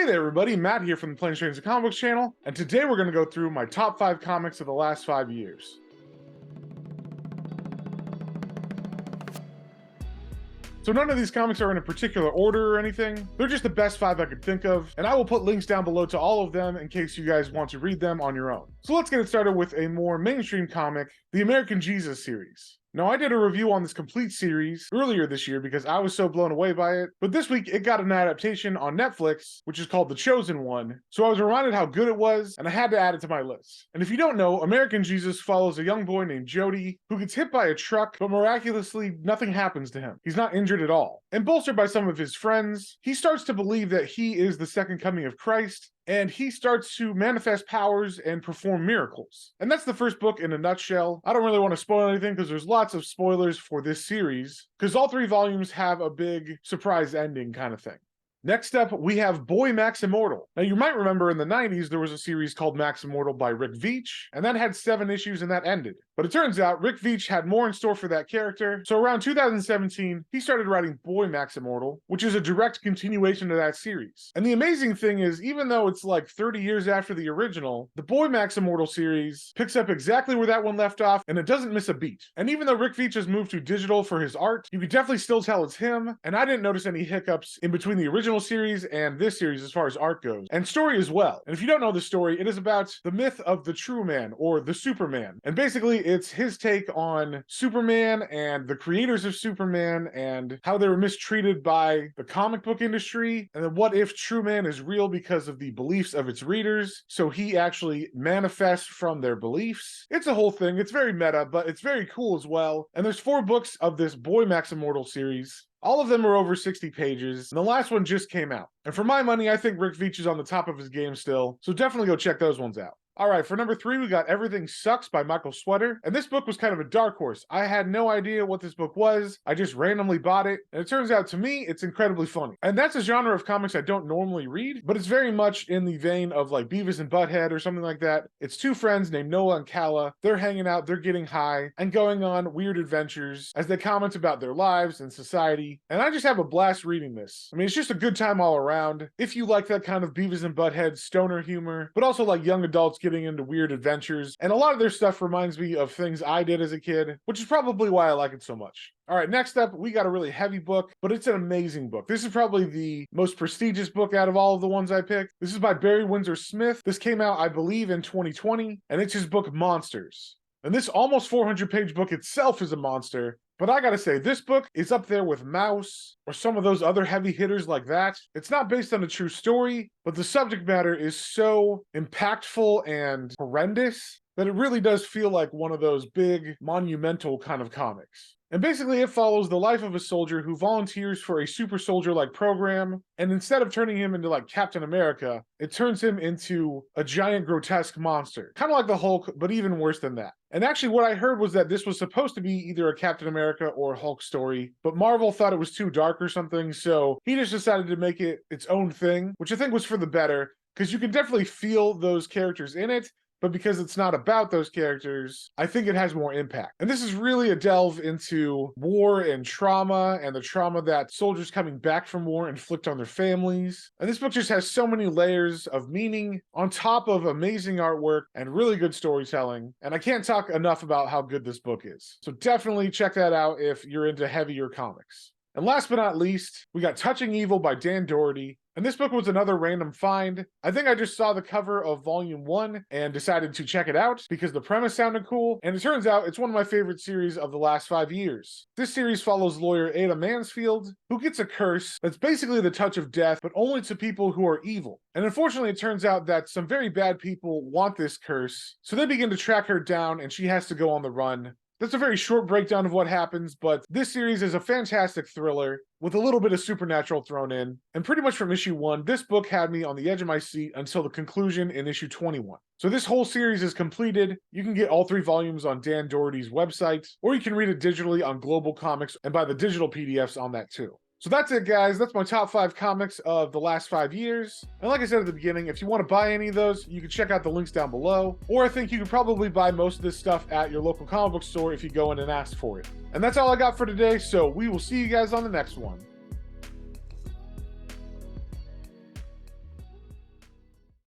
Hey there everybody, Matt here from the Planes, Trains, and Comic Books channel, and today we're going to go through my top 5 comics of the last 5 years. So none of these comics are in a particular order or anything, they're just the best 5 I could think of, and I will put links down below to all of them in case you guys want to read them on your own. So let's get it started with a more mainstream comic, the American Jesus series. Now, I did a review on this complete series earlier this year because I was so blown away by it, but this week it got an adaptation on Netflix, which is called The Chosen One, so I was reminded how good it was, and I had to add it to my list. And if you don't know, American Jesus follows a young boy named Jody who gets hit by a truck, but miraculously nothing happens to him. He's not injured at all. And bolstered by some of his friends, he starts to believe that he is the second coming of Christ, and he starts to manifest powers and perform miracles. And that's the first book in a nutshell. I don't really want to spoil anything because there's lots of spoilers for this series, because all 3 volumes have a big surprise ending kind of thing. Next up, we have Boy Max Immortal. Now, you might remember in the 90s, there was a series called Max Immortal by Rick Veitch, and that had 7 issues and that ended. But it turns out Rick Veitch had more in store for that character, so around 2017, he started writing Boy Max Immortal, which is a direct continuation of that series. And the amazing thing is, even though it's like 30 years after the original, the Boy Max Immortal series picks up exactly where that one left off, and it doesn't miss a beat. And even though Rick Veitch has moved to digital for his art, you can definitely still tell it's him, and I didn't notice any hiccups in between the original series and this series as far as art goes, and story as well. And if you don't know the story, it is about the myth of the true man, or the Superman. And basically it's his take on Superman and the creators of Superman and how they were mistreated by the comic book industry, and then what if true man is real because of the beliefs of its readers, so he actually manifests from their beliefs. It's a whole thing. It's very meta, but it's very cool as well. And there's 4 books of this Boy Max Immortal series. All of them are over 60 pages, and the last one just came out. And for my money, I think Rick Veitch is on the top of his game still, so definitely go check those ones out. Alright, for number 3, we got Everything Sucks by Michael Sweater, and this book was kind of a dark horse. I had no idea what this book was, I just randomly bought it, and it turns out to me, it's incredibly funny. And that's a genre of comics I don't normally read, but it's very much in the vein of like Beavis and Butthead or something like that. It's 2 friends named Noah and Kala, they're hanging out, they're getting high, and going on weird adventures as they comment about their lives and society, and I just have a blast reading this. I mean, it's just a good time all around, if you like that kind of Beavis and Butthead stoner humor, but also like young adults getting into weird adventures, and a lot of their stuff reminds me of things I did as a kid, which is probably why I like it so much. Alright, next up, we got a really heavy book, but it's an amazing book. This is probably the most prestigious book out of all of the ones I picked. This is by Barry Windsor Smith. This came out, I believe, in 2020, and it's his book Monsters. And this almost 400-page book itself is a monster, but I gotta say, this book is up there with Mouse or some of those other heavy hitters like that. It's not based on a true story, but the subject matter is so impactful and horrendous that it really does feel like one of those big, monumental kind of comics. And basically it follows the life of a soldier who volunteers for a super soldier-like program, and instead of turning him into like Captain America, it turns him into a giant grotesque monster. Kind of like the Hulk, but even worse than that. And actually what I heard was that this was supposed to be either a Captain America or Hulk story, but Marvel thought it was too dark or something, so he just decided to make it its own thing, which I think was for the better, because you can definitely feel those characters in it, but because it's not about those characters, I think it has more impact. And this is really a delve into war and trauma, and the trauma that soldiers coming back from war inflict on their families. And this book just has so many layers of meaning on top of amazing artwork and really good storytelling. And I can't talk enough about how good this book is. So definitely check that out if you're into heavier comics. And last but not least, we got Touching Evil by Dan Doherty. And this book was another random find. I think I just saw the cover of volume 1 and decided to check it out because the premise sounded cool, and it turns out it's one of my favorite series of the last 5 years. This series follows lawyer Ada Mansfield, who gets a curse that's basically the touch of death, but only to people who are evil. And unfortunately, it turns out that some very bad people want this curse, so they begin to track her down, and she has to go on the run. That's a very short breakdown of what happens, but this series is a fantastic thriller with a little bit of supernatural thrown in. And pretty much from issue 1, this book had me on the edge of my seat until the conclusion in issue 21. So this whole series is completed. You can get all 3 volumes on Dan Doherty's website, or you can read it digitally on Global Comics and buy the digital PDFs on that too. So that's it, guys. That's my top 5 comics of the last 5 years. And like I said at the beginning, if you want to buy any of those, you can check out the links down below. Or I think you can probably buy most of this stuff at your local comic book store if you go in and ask for it. And that's all I got for today, so we will see you guys on the next one.